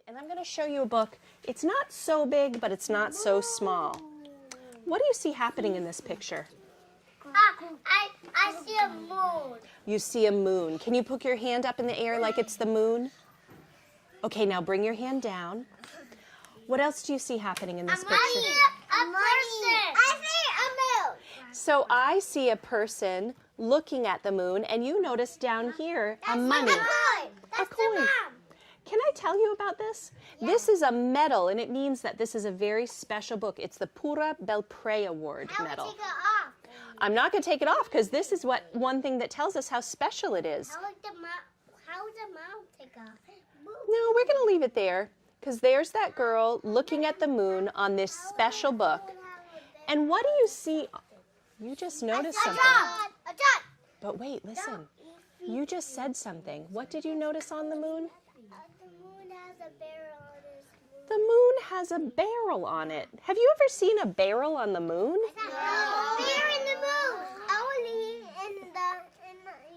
And I'm going to show you a book. It's not so big, but it's not so small. What do you see happening in this picture? I see a moon. You see a moon. Can you put your hand up in the air like it's the moon? Okay, now bring your hand down. What else do you see happening in this picture? I see a person. I see a moon. So I see a person looking at the moon, and you notice down here a money. A coin. Can I tell you about this? Yeah. This is a medal, and it means that this is a very special book. It's the Pura Belpré Award medal. Take it off. I'm not going to take it off because this is one thing that tells us how special it is. How would the mom take off? No, we're going to leave it there because there's that girl looking at the moon on this special book. And what do you see? You just noticed something. A dot. But wait, listen. You just said something. What did you notice on the moon? The moon has a barrel on its moon. The moon has a barrel on it. Have you ever seen a barrel on the moon? No. Where in the moon?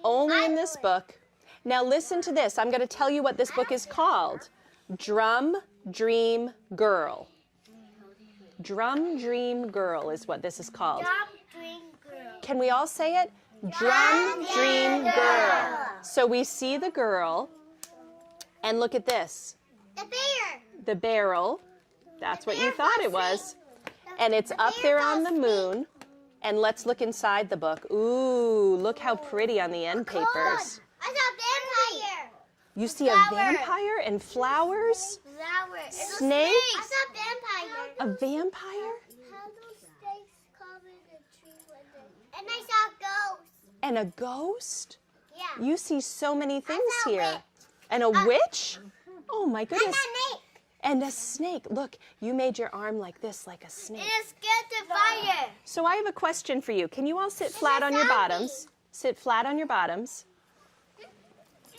Only in this book. Now listen to this. I'm going to tell you what this book is called. Drum Dream Girl. Drum Dream Girl is what this is called. Drum Dream Girl. Can we all say it? Drum Dream Girl. So we see the girl, and look at this. The bear. The barrel. That's what you thought it was. And it's up there on the moon. And let's look inside the book. Ooh, look how pretty on the end papers. I saw a vampire. You see a vampire and flowers? Flowers. Snakes? I saw a vampire. A vampire? How those snakes covered the tree with it? And I saw a ghost. And a ghost? Yeah. You see so many things saw a here. witch. And a witch? Oh my goodness. And a snake. And a snake. Look, you made your arm like this, like a snake. And it's scared to fire. So I have a question for you. Can you all sit flat on your bottoms? Sit flat on your bottoms.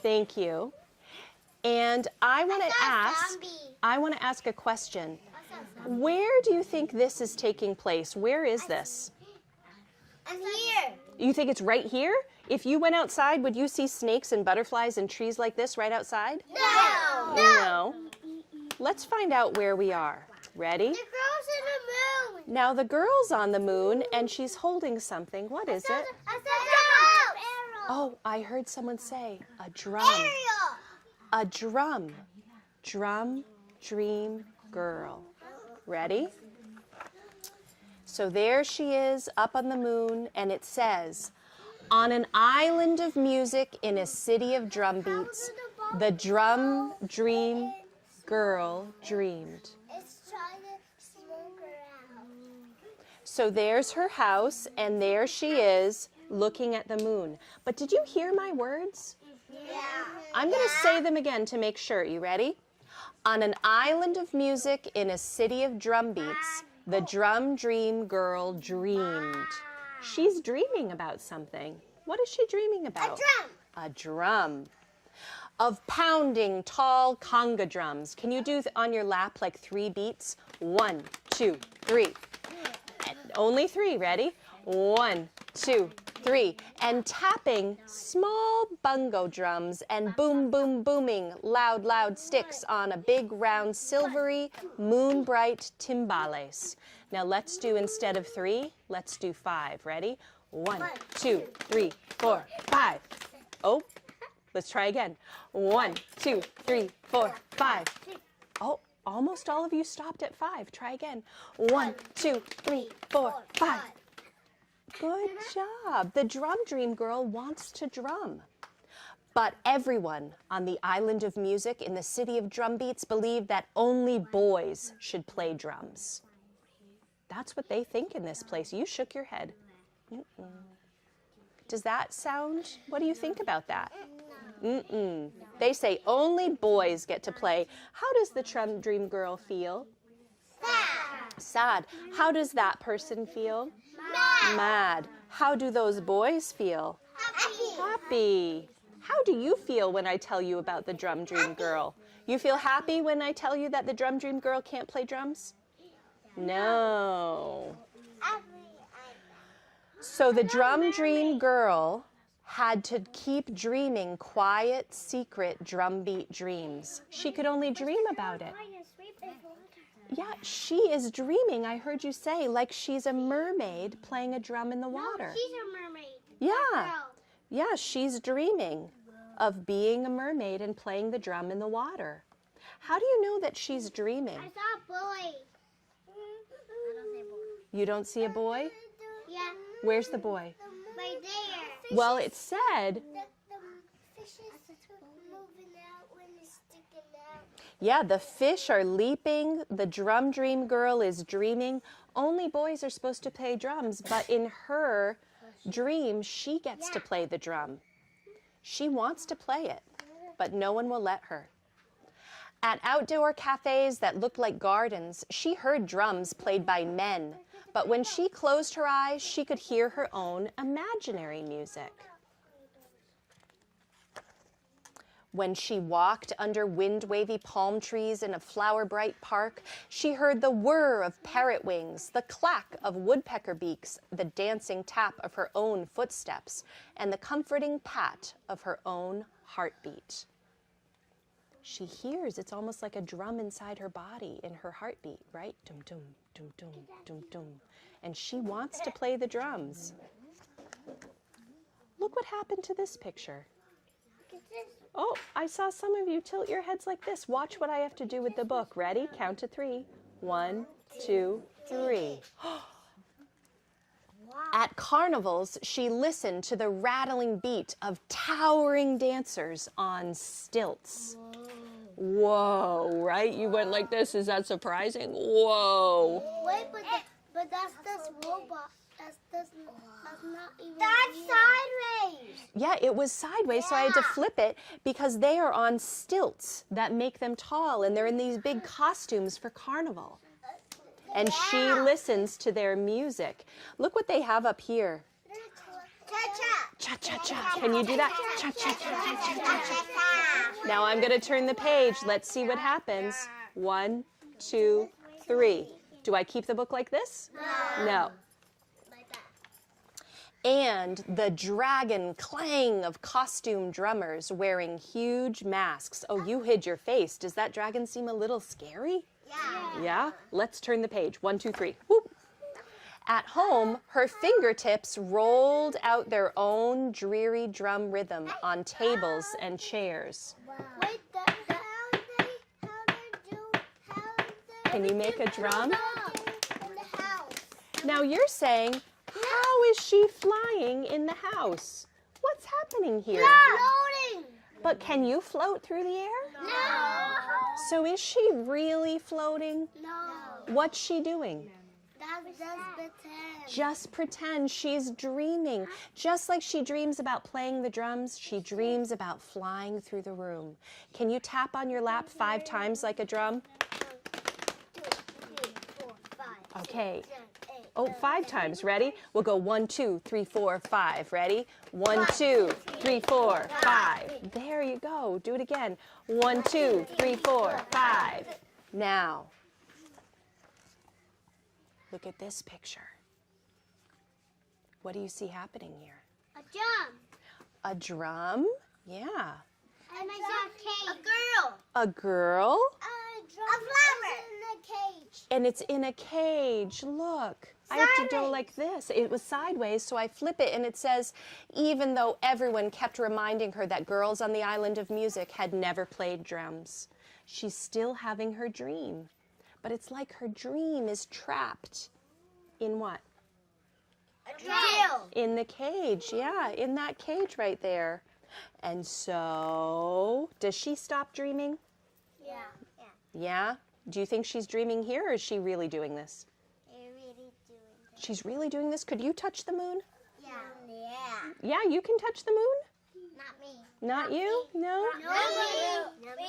Thank you. And I want to ask a question. Where do you think this is taking place? Where is this? I'm here. You think it's right here? If you went outside, would you see snakes and butterflies and trees like this right outside? No. No. Let's find out where we are. Ready? The girl's in the moon. Now the girl's on the moon and she's holding something. What is it? I saw a barrel. Oh, I heard someone say a drum. Ariel. A drum. Drum, dream, girl. Ready? So there she is up on the moon, and it says, on an island of music in a city of drum beats, the drum dream girl dreamed. It's trying to smoke her out. So there's her house, and there she is looking at the moon. But did you hear my words? Yeah. I'm going to say them again to make sure. You ready? On an island of music in a city of drum beats, the drum dream girl dreamed. She's dreaming about something. What is she dreaming about? A drum. A drum. Of pounding tall conga drums. Can you do on your lap like 3 beats? 1, 2, 3. And only 3. Ready? 1, 2, 3. And tapping small bongo drums and boom, boom, booming loud, loud sticks on a big, round, silvery, moon-bright timbales. Now let's do, instead of 3, let's do 5. Ready? 1, 2, 3, 4, 5. Oh, let's try again. 1, 2, 3, 4, 5. Oh, almost all of you stopped at 5. Try again. 1, 2, 3, 4, 5. Good job. The drum dream girl wants to drum. But everyone on the island of music in the city of drum beats believed that only boys should play drums. That's what they think in this place. You shook your head. Does that sound, what do you think about that? They say only boys get to play. How does the drum dream girl feel? Sad. How does that person feel? Mad. How do those boys feel? Happy. How do you feel when I tell you about the drum dream girl? You feel happy when I tell you that the drum dream girl can't play drums? No. So the drum dream girl had to keep dreaming quiet, secret drumbeat dreams. She could only dream about it. Yeah, she is dreaming, I heard you say, like she's a mermaid playing a drum in the water. No, she's a mermaid. Yeah. Yeah, she's dreaming of being a mermaid and playing the drum in the water. How do you know that she's dreaming? I saw a boy. I don't see a boy. You don't see a boy? Yeah. Where's the boy? Right there. Well, it said... The fish is moving out when it's sticking out. Yeah, the fish are leaping. The drum dream girl is dreaming. Only boys are supposed to play drums, but in her dream, she gets to play the drum. She wants to play it, but no one will let her. At outdoor cafes that looked like gardens, she heard drums played by men, but when she closed her eyes, she could hear her own imaginary music. When she walked under wind-wavy palm trees in a flower-bright park, she heard the whir of parrot wings, the clack of woodpecker beaks, the dancing tap of her own footsteps, and the comforting pat of her own heartbeat. She hears it's almost like a drum inside her body in her heartbeat, right? Dum dum dum dum dum dum. And she wants to play the drums. Look what happened to this picture. Oh, I saw some of you tilt your heads like this. Watch what I have to do with the book. Ready? Count to 3. 1, 2, 3. At carnivals, she listened to the rattling beat of towering dancers on stilts. Whoa, right? You went like this. Is that surprising? Whoa. Wait, but that's this robot. That's not even. That's sideways. Yeah, it was sideways, so I had to flip it because they are on stilts that make them tall, and they're in these big costumes for carnival. And she listens to their music. Look what they have up here. Cha-cha. Cha-cha-cha. Can you do that? Cha-cha-cha. Now I'm going to turn the page. Let's see what happens. 1, 2, 3. Do I keep the book like this? No. Like that. And the dragon clang of costume drummers wearing huge masks. Oh, you hid your face. Does that dragon seem a little scary? Yeah. Yeah? Let's turn the page. 1, 2, 3. Whoop. At home, her fingertips rolled out their own dreary drum rhythm on tables and chairs. Wait, Can you make a drum? in the house. Now you're saying, how is she flying in the house? What's happening here? Floating. But can you float through the air? No. So is she really floating? No. What's she doing? That's just pretend. Just pretend she's dreaming. Just like she dreams about playing the drums, she dreams about flying through the room. Can you tap on your lap 5 times like a drum? 1, 2, 3, 4, 5. Okay. 6, 7, 8. Oh, 5 times. Ready? We'll go 1, 2, 3, 4, 5. Ready? 1, 2, 3, 4, 5. There you go. Do it again. 1, 2, 3, 4, 5. Now, look at this picture. What do you see happening here? A drum. A drum? Yeah. And I saw a cage. A girl. A girl? A flower. In a cage. And it's in a cage. Look. I have to go like this. It was sideways, so I flip it, and it says, even though everyone kept reminding her that girls on the island of music had never played drums, she's still having her dream. But it's like her dream is trapped in what? A drum. In the cage, yeah, in that cage right there. And so, does she stop dreaming? Yeah. Yeah? Do you think she's dreaming here, or is she really doing this? You're really doing this. She's really doing this? Could you touch the moon? Yeah. Yeah, you can touch the moon? Not me. Not you? No? Not me.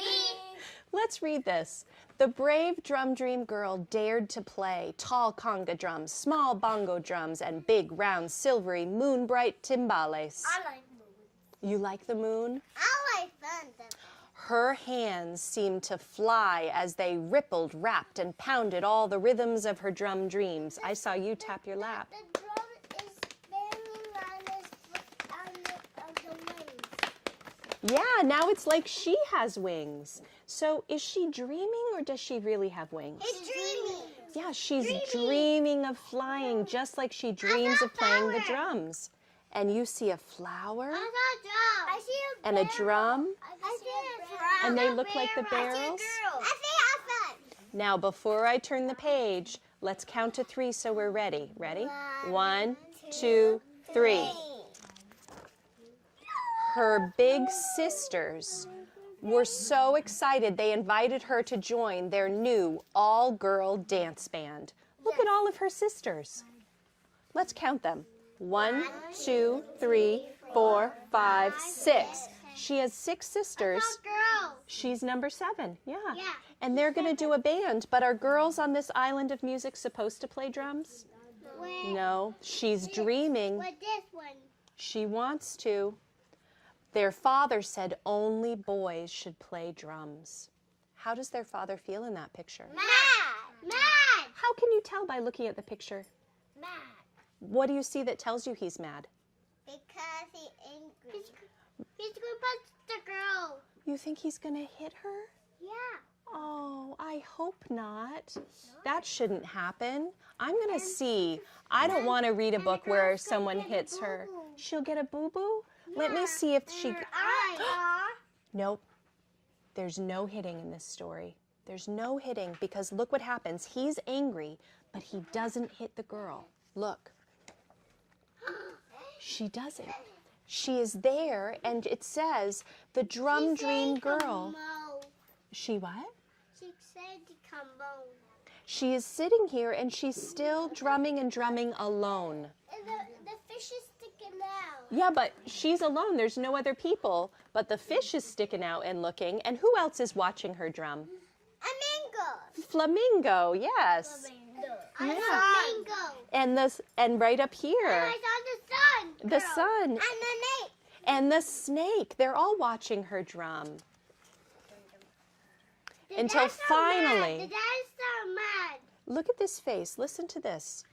Let's read this. The brave drum dream girl dared to play tall conga drums, small bongo drums, and big, round, silvery, moon-bright timbales. I like moon. You like the moon? I like thunder. Her hands seemed to fly as they rippled, rapped, and pounded all the rhythms of her drum dreams. I saw you tap your lap. The drum is banging on Yeah, now it's like she has wings. So is she dreaming or does she really have wings? It's dreaming. Yeah, she's dreaming of flying just like she dreams of playing the drums. And you see a flower I saw a drum. I see a and a drum, I see a drum. and they look like the barrels. I see a girl. Now, before I turn the page, let's count to 3 so we're ready. Ready? 1, 2, 3. Her big sisters were so excited they invited her to join their new all-girl dance band. Look at all of her sisters. Let's count them. 1, 2, 3, 4, 5, 6. She has 6 sisters. Girl. She's number 7. Yeah. Yeah. And they're going to do a band, but are girls on this island of music supposed to play drums? No. She's dreaming. What this one? She wants to. Their father said only boys should play drums. How does their father feel in that picture? Mad. Mad. How can you tell by looking at the picture? Mad. What do you see that tells you he's mad? Because he's angry. He's going to punch the girl. You think he's going to hit her? Yeah. Oh, I hope not. That shouldn't happen. I'm going to see. I don't want to read a book where someone hits her. She'll get a boo-boo? Let me see if she... Nope. There's no hitting in this story. There's no hitting because look what happens. He's angry, but he doesn't hit the girl. Look. She doesn't. She is there, and it says, the drum dream girl. She what? She said to come home. She is sitting here, and she's still drumming and drumming alone. And the fish is sticking out. Yeah, but she's alone. There's no other people. But the fish is sticking out and looking. And who else is watching her drum? A mango. Flamingo, yes. I saw mango. And right up And here, I saw the sun. the girl. sun And the snake. and the snake. They're all watching her drum. Until finally, The dad is so mad. look at this face. Listen to this.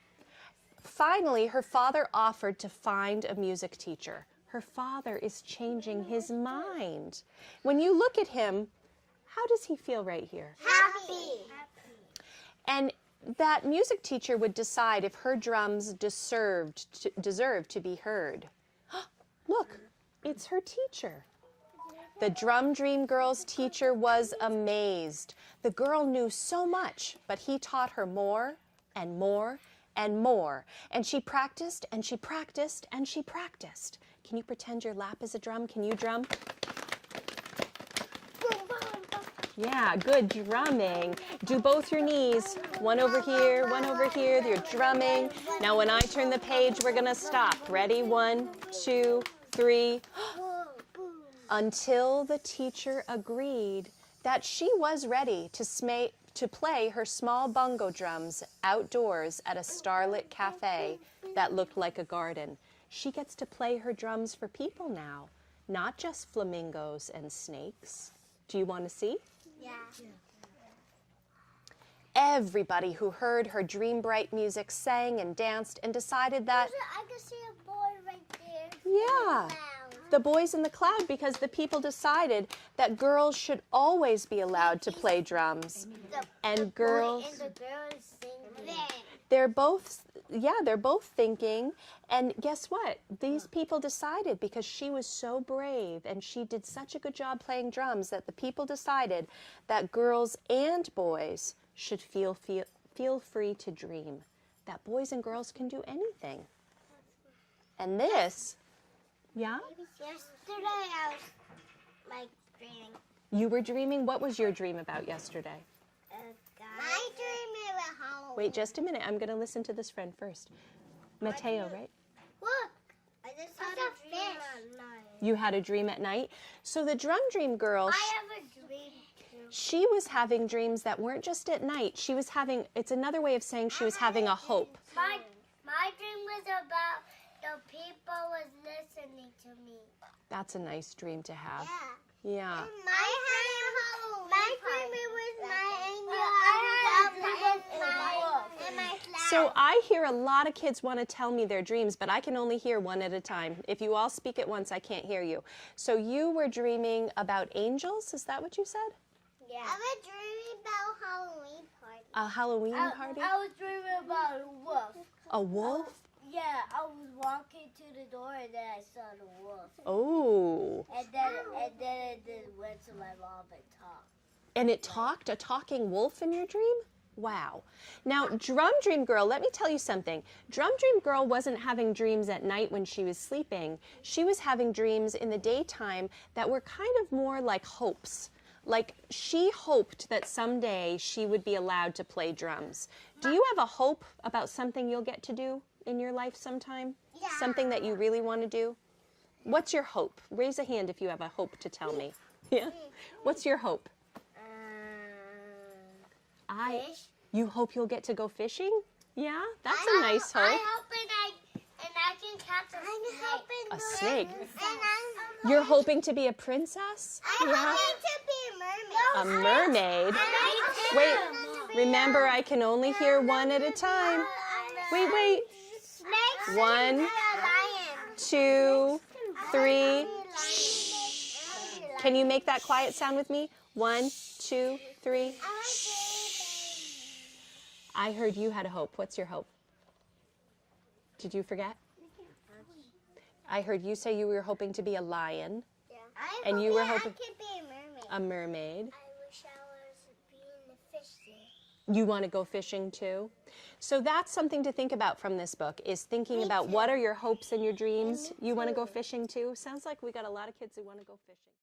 Finally, her father offered to find a music teacher. Her father is changing his mind. When you look at him, how does he feel right here? Happy. And that music teacher would decide if her drums deserved to be heard. Look, it's her teacher. The Drum Dream Girl's teacher was amazed. The girl knew so much, but he taught her more and more and more. And she practiced and she practiced and she practiced. Can you pretend your lap is a drum? Can you drum? Yeah, good drumming. Do both your knees. One over here, one over here. You're drumming. Now when I turn the page, we're going to stop. Ready? 1, 2, 3. Until the teacher agreed that she was ready to play her small bongo drums outdoors at a starlit cafe that looked like a garden. She gets to play her drums for people now, not just flamingos and snakes. Do you want to see? Yeah. Everybody who heard her dream bright music sang and danced and decided that, I can see a boy right there. yeah, the boys in the cloud, because the people decided that girls should always be allowed to play drums. And girls, And the girl is singing. they're both thinking, and guess what? These people decided, because she was so brave and she did such a good job playing drums, that the people decided that girls and boys should feel free to dream, that boys and girls can do anything. And this, yeah? Yesterday I was like dreaming. You were dreaming? What was your dream about yesterday? My dream about Halloween. Wait just a minute. I'm going to listen to this friend first. Mateo, right? Look, I just had a dream at night. You had a dream at night? So the Drum Dream Girl, I have a dream too. she was having dreams that weren't just at night. She was having, it's another way of saying she was having a hope. My dream was about the people was listening to me. That's a nice dream to have. Yeah. Yeah. My dream it was my angel. So I hear a lot of kids want to tell me their dreams, but I can only hear one at a time. If you all speak at once, I can't hear you. So you were dreaming about angels? Is that what you said? Yeah. I was dreaming about Halloween party. A Halloween party? I was dreaming about a wolf. A wolf? Yeah, I was walking to the door and then I saw the wolf. Oh. And then it just went to my mom and talked. And it talked? A talking wolf in your dream? Wow. Now, Drum Dream Girl, let me tell you something. Drum Dream Girl wasn't having dreams at night when she was sleeping. She was having dreams in the daytime that were kind of more like hopes. Like she hoped that someday she would be allowed to play drums. Do you have a hope about something you'll get to do in your life sometime? Yeah. Something that you really want to do? What's your hope? Raise a hand if you have a hope to tell me. Yeah? What's your hope? Fish. You hope you'll get to go fishing? Yeah? That's a nice hope. I hope and I can catch a snake. A snake? You're hoping to be a princess? I'm Yeah? hoping to be A mermaid? Wait, remember I can only hear one at a time. Wait. Snakes. 1, 2, 3. Shh. Can you make that quiet sound with me? 1, 2, 3. I heard you had a hope. What's your hope? Did you forget? I heard you say you were hoping to be a lion. Yeah. And you were hoping- I could be a mermaid. A mermaid. I wish I was being a fish there. You want to go fishing too? So that's something to think about from this book, is thinking about what are your hopes and your dreams. You want to go fishing too? Sounds like we got a lot of kids who want to go fishing.